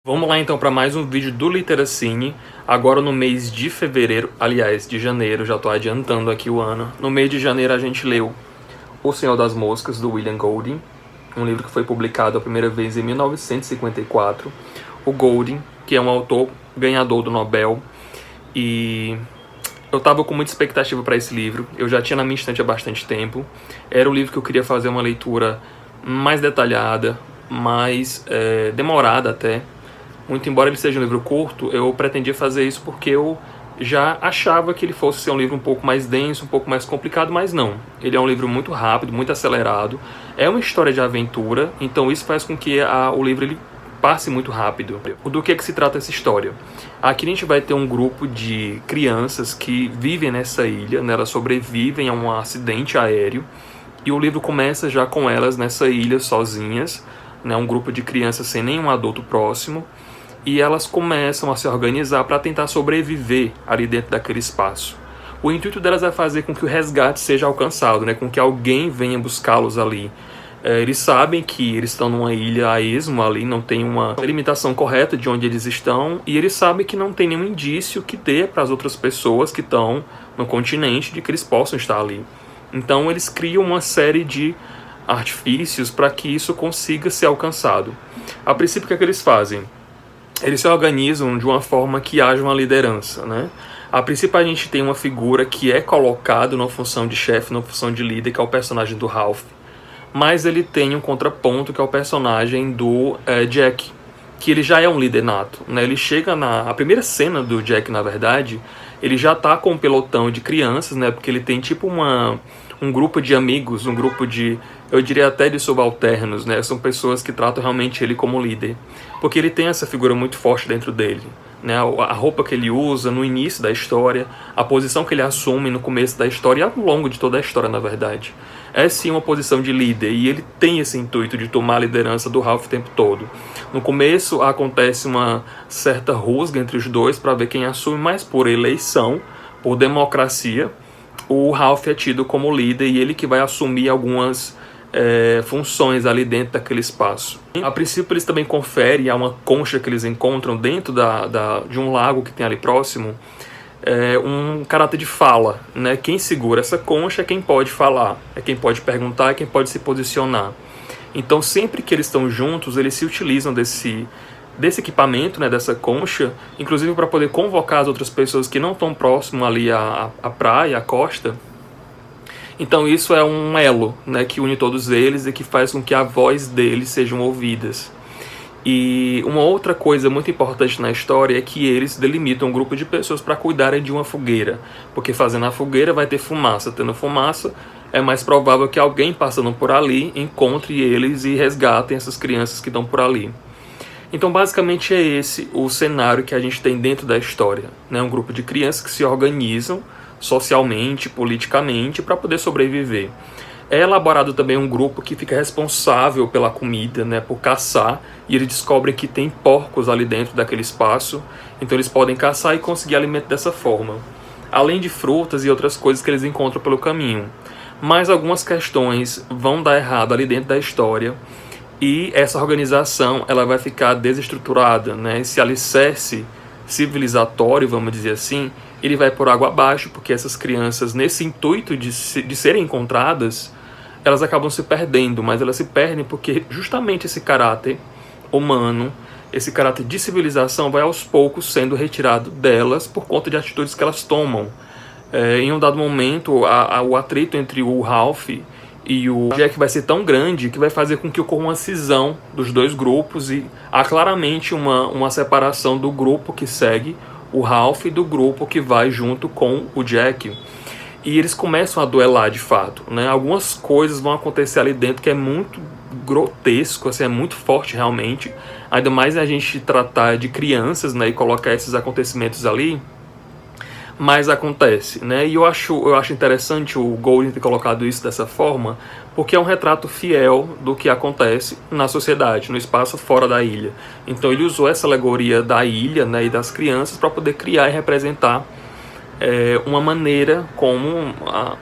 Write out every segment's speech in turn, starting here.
Vamos lá então para mais um vídeo do Literacine, agora no mês de fevereiro, aliás, de janeiro, já estou adiantando aqui o ano. No mês de janeiro a gente leu O Senhor das Moscas, do William Golding, um livro que foi publicado a primeira vez em 1954. O Golding, que é um autor ganhador do Nobel, e eu estava com muita expectativa para esse livro, eu já tinha na minha estante há bastante tempo. Era um livro que eu queria fazer uma leitura mais detalhada, mais demorada até. Muito embora ele seja um livro curto, eu pretendia fazer isso porque eu já achava que ele fosse ser um livro um pouco mais denso, um pouco mais complicado, mas não. Ele é um livro muito rápido, muito acelerado. É uma história de aventura, então isso faz com que o livro ele passe muito rápido. Do que se trata essa história? Aqui a gente vai ter um grupo de crianças que vivem nessa ilha, né? Elas sobrevivem a um acidente aéreo, e o livro começa já com elas nessa ilha sozinhas, né? Um grupo de crianças sem nenhum adulto próximo. E elas começam a se organizar para tentar sobreviver ali dentro daquele espaço. O intuito delas é fazer com que o resgate seja alcançado, né? Com que alguém venha buscá-los ali. Eles sabem que eles estão numa ilha a esmo ali, não tem uma limitação correta de onde eles estão, e eles sabem que não tem nenhum indício que dê para as outras pessoas que estão no continente de que eles possam estar ali. Então eles criam uma série de artifícios para que isso consiga ser alcançado. A princípio, o que é que eles fazem? Eles se organizam de uma forma que haja uma liderança, né? A princípio a gente tem uma figura que é colocada numa função de chefe, numa função de líder, que é o personagem do Ralph. Mas ele tem um contraponto, que é o personagem do Jack, que ele já é um líder nato, né? Ele chega a primeira cena do Jack, na verdade, ele já tá com um pelotão de crianças, né? Porque ele tem tipo um grupo de amigos, um grupo de, eu diria até de subalternos, né? São pessoas que tratam realmente ele como líder, porque ele tem essa figura muito forte dentro dele, né? A roupa que ele usa no início da história, a posição que ele assume no começo da história e ao longo de toda a história, na verdade, é sim uma posição de líder, e ele tem esse intuito de tomar a liderança do Ralph o tempo todo. No começo acontece uma certa rusga entre os dois para ver quem assume, mas por eleição, por democracia, o Ralph é tido como líder e ele que vai assumir algumas funções ali dentro daquele espaço. A princípio eles também conferem a uma concha que eles encontram dentro de um lago que tem ali próximo, um caráter de fala, né? Quem segura essa concha é quem pode falar, é quem pode perguntar, é quem pode se posicionar. Então sempre que eles estão juntos, eles se utilizam desse equipamento, né, dessa concha, inclusive para poder convocar as outras pessoas que não estão próximo ali à praia, à costa. Então isso é um elo, né, que une todos eles e que faz com que a voz deles sejam ouvidas. E uma outra coisa muito importante na história é que eles delimitam um grupo de pessoas para cuidarem de uma fogueira, porque fazendo a fogueira vai ter fumaça, tendo fumaça é mais provável que alguém passando por ali encontre eles e resgatem essas crianças que estão por ali. Então basicamente é esse o cenário que a gente tem dentro da história, né? Um grupo de crianças que se organizam socialmente, politicamente, para poder sobreviver. É elaborado também um grupo que fica responsável pela comida, né, por caçar, e eles descobrem que tem porcos ali dentro daquele espaço, então eles podem caçar e conseguir alimento dessa forma, além de frutas e outras coisas que eles encontram pelo caminho. Mas algumas questões vão dar errado ali dentro da história, e essa organização ela vai ficar desestruturada, né? Esse alicerce civilizatório, vamos dizer assim, ele vai por água abaixo, porque essas crianças, nesse intuito de serem encontradas, elas acabam se perdendo, mas elas se perdem porque justamente esse caráter humano, esse caráter de civilização vai aos poucos sendo retirado delas por conta de atitudes que elas tomam. Em um dado momento, o atrito entre o Ralph e o Jack vai ser tão grande que vai fazer com que ocorra uma cisão dos dois grupos, e há claramente uma separação do grupo que segue o Ralph e do grupo que vai junto com o Jack. E eles começam a duelar de fato, né? Algumas coisas vão acontecer ali dentro que é muito grotesco, assim, é muito forte realmente. Ainda mais a gente tratar de crianças, né, e colocar esses acontecimentos ali. Mas acontece, né? E eu acho interessante o Golding ter colocado isso dessa forma, porque é um retrato fiel do que acontece na sociedade, no espaço fora da ilha. Então ele usou essa alegoria da ilha, né, e das crianças para poder criar e representar uma maneira como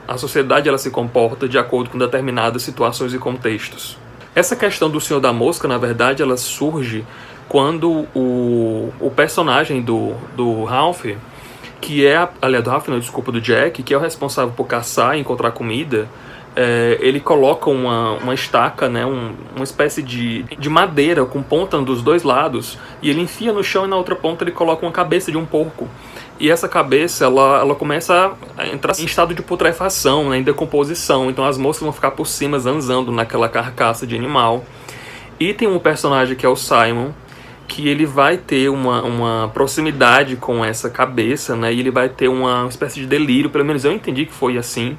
a sociedade ela se comporta de acordo com determinadas situações e contextos. Essa questão do Senhor da Mosca, na verdade, ela surge quando o personagem do Ralph, que é, aliás, do Ralph não, desculpa, do Jack, que é o responsável por caçar e encontrar comida, ele coloca uma estaca, né, uma espécie de madeira com ponta dos dois lados, e ele enfia no chão e na outra ponta ele coloca uma cabeça de um porco. E essa cabeça, ela começa a entrar em estado de putrefação, né, em decomposição. Então as moscas vão ficar por cima, zanzando naquela carcaça de animal. E tem um personagem que é o Simon, que ele vai ter uma proximidade com essa cabeça, né, e ele vai ter uma espécie de delírio, pelo menos eu entendi que foi assim.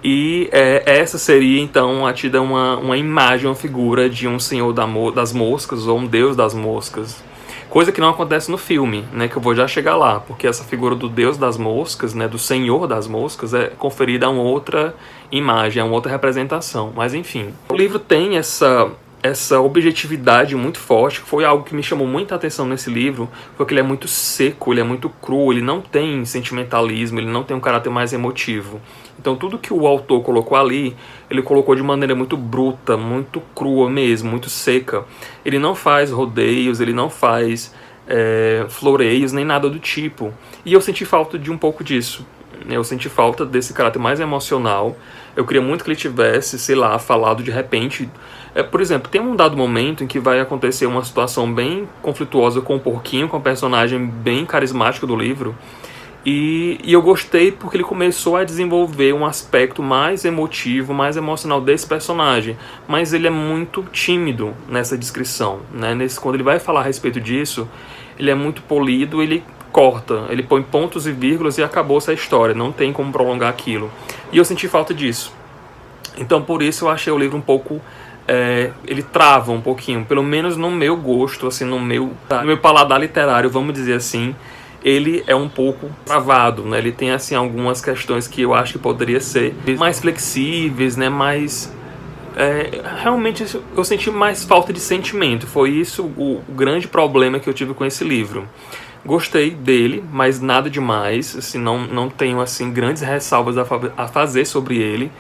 E essa seria, então, tida uma imagem, uma figura de um senhor das moscas, ou um deus das moscas. Coisa que não acontece no filme, né, que eu vou já chegar lá, porque essa figura do deus das moscas, né, do senhor das moscas, é conferida a uma outra imagem, a uma outra representação. Mas, enfim, o livro tem essa objetividade muito forte, que foi algo que me chamou muita atenção nesse livro, porque ele é muito seco, ele é muito cru, ele não tem sentimentalismo, ele não tem um caráter mais emotivo. Então tudo que o autor colocou ali, ele colocou de maneira muito bruta, muito crua mesmo, muito seca. Ele não faz rodeios, ele não faz floreios, nem nada do tipo. E eu senti falta de um pouco disso. Eu senti falta desse caráter mais emocional. Eu queria muito que ele tivesse, sei lá, falado de repente. Por exemplo, tem um dado momento em que vai acontecer uma situação bem conflituosa com o porquinho, com o personagem bem carismático do livro. E eu gostei porque ele começou a desenvolver um aspecto mais emotivo, mais emocional desse personagem. Mas ele é muito tímido nessa descrição, né? Quando ele vai falar a respeito disso, ele é muito polido, ele corta, ele põe pontos e vírgulas e acabou essa história, não tem como prolongar aquilo. E eu senti falta disso. Então por isso eu achei o livro um pouco... ele trava um pouquinho, pelo menos no meu gosto, assim, no meu paladar literário, vamos dizer assim. Ele é um pouco travado, né? Ele tem assim algumas questões que eu acho que poderia ser mais flexíveis, né? Mais realmente eu senti mais falta de sentimento. Foi isso o grande problema que eu tive com esse livro. Gostei dele, mas nada demais, assim, não tenho assim grandes ressalvas a fazer sobre ele.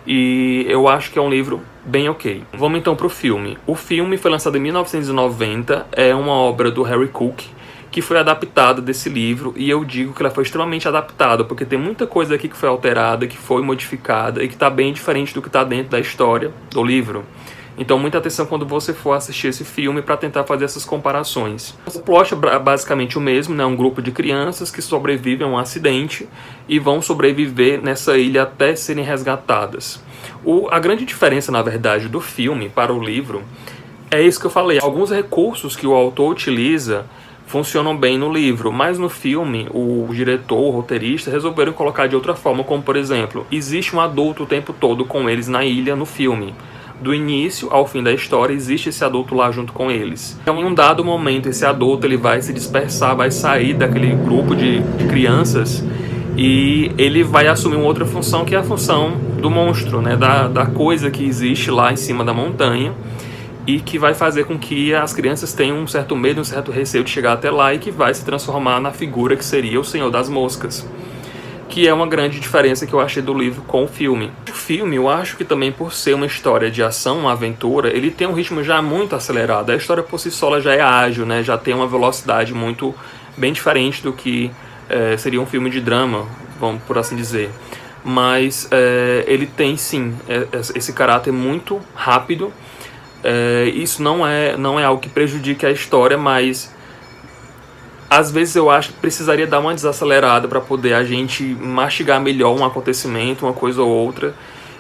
E eu acho que é um livro bem ok. Vamos então para o filme. O filme foi lançado em 1990, é uma obra do Harry Cook, que foi adaptada desse livro, e eu digo que ela foi extremamente adaptada, porque tem muita coisa aqui que foi alterada, que foi modificada, e que está bem diferente do que está dentro da história do livro. Então muita atenção quando você for assistir esse filme para tentar fazer essas comparações. O plot é basicamente o mesmo, né? Um grupo de crianças que sobrevivem a um acidente e vão sobreviver nessa ilha até serem resgatadas. A grande diferença, na verdade, do filme para o livro é isso que eu falei. Alguns recursos que o autor utiliza funcionam bem no livro, mas no filme o diretor, o roteirista resolveram colocar de outra forma, como por exemplo, existe um adulto o tempo todo com eles na ilha no filme. Do início ao fim da história existe esse adulto lá junto com eles. Então em um dado momento esse adulto ele vai se dispersar, vai sair daquele grupo de crianças e ele vai assumir uma outra função, que é a função do monstro, né? da coisa que existe lá em cima da montanha, e que vai fazer com que as crianças tenham um certo medo, um certo receio de chegar até lá, e que vai se transformar na figura que seria o Senhor das Moscas. Que é uma grande diferença que eu achei do livro com o filme. O filme, eu acho que também por ser uma história de ação, uma aventura, ele tem um ritmo já muito acelerado. A história por si só já é ágil, né? Já tem uma velocidade muito bem diferente do que seria um filme de drama, vamos por assim dizer. Mas ele tem sim esse caráter muito rápido. Isso não é algo que prejudique a história, mas às vezes eu acho que precisaria dar uma desacelerada para poder a gente mastigar melhor um acontecimento, uma coisa ou outra.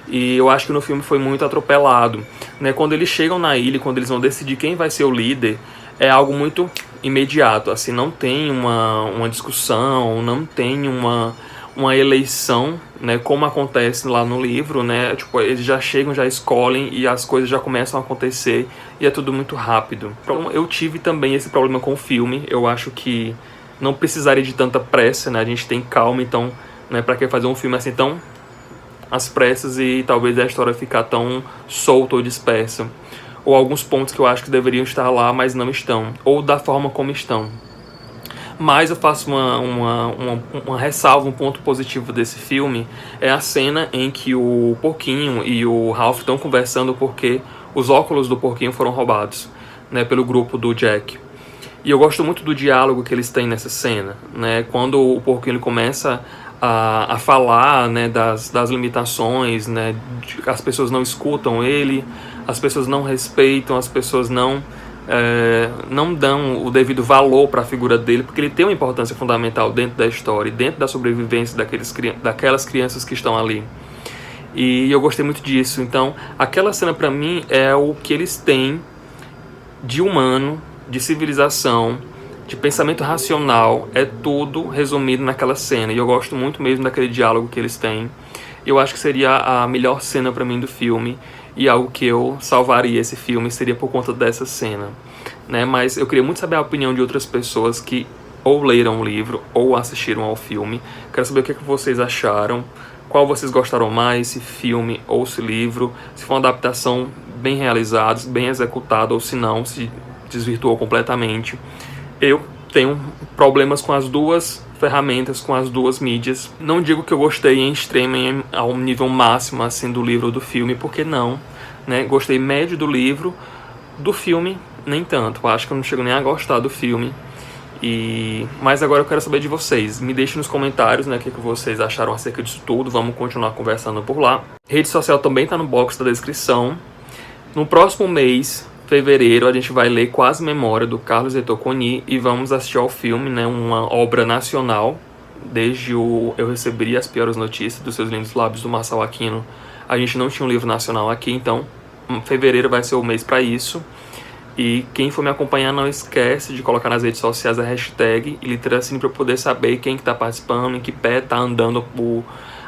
E eu acho que no filme foi muito atropelado, né? Quando eles chegam na ilha, quando eles vão decidir quem vai ser o líder, é algo muito imediato, assim, não tem uma discussão, não tem uma eleição, né, como acontece lá no livro, né? Tipo, eles já chegam, já escolhem e as coisas já começam a acontecer e é tudo muito rápido. Então, eu tive também esse problema com o filme. Eu acho que não precisaria de tanta pressa, né? A gente tem calma, então, né, para que fazer um filme assim tão às pressas e talvez a história ficar tão solta ou dispersa? Ou alguns pontos que eu acho que deveriam estar lá, mas não estão, ou da forma como estão. Mas eu faço uma ressalva, um ponto positivo desse filme é a cena em que o Porquinho e o Ralph estão conversando porque os óculos do Porquinho foram roubados, né, pelo grupo do Jack. E eu gosto muito do diálogo que eles têm nessa cena, né? Quando o porquinho ele começa a falar, né, das limitações, né? As pessoas não escutam ele, as pessoas não respeitam, as pessoas não dão o devido valor para a figura dele, porque ele tem uma importância fundamental dentro da história, dentro da sobrevivência daquelas crianças que estão ali. E eu gostei muito disso. Então, aquela cena para mim é o que eles têm de humano, de civilização, de pensamento racional, é tudo resumido naquela cena. E eu gosto muito mesmo daquele diálogo que eles têm. Eu acho que seria a melhor cena para mim do filme, e algo que eu salvaria esse filme seria por conta dessa cena, né? Mas eu queria muito saber a opinião de outras pessoas que ou leram o livro ou assistiram ao filme. Quero saber o que vocês acharam, qual vocês gostaram mais, se filme ou se livro, se foi uma adaptação bem realizada, bem executada, ou se não, se desvirtuou completamente. Eu tenho problemas com as duas ferramentas, com as duas mídias. Não digo que eu gostei em extremo, ao nível máximo assim do livro ou do filme, porque não, né? Gostei médio do livro, do filme nem tanto. Eu acho que eu não chego nem a gostar do filme. Mas agora eu quero saber de vocês. Me deixem nos comentários, né, o que vocês acharam acerca disso tudo. Vamos continuar conversando por lá. Rede social também está no box da descrição. No próximo mês, fevereiro, a gente vai ler Quase Memória, do Carlos Heitor Coni, e vamos assistir ao filme, né, uma obra nacional. Desde Eu Recebi as Piores Notícias, dos Seus Lindos Lábios, do Marçal Aquino, a gente não tinha um livro nacional aqui, então fevereiro vai ser o mês para isso. E quem for me acompanhar, não esquece de colocar nas redes sociais a hashtag Literacine para eu poder saber quem que está participando, em que pé está andando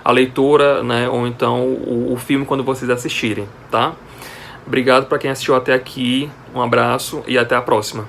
a leitura, né, ou então o filme quando vocês assistirem, tá? Obrigado para quem assistiu até aqui, um abraço e até a próxima.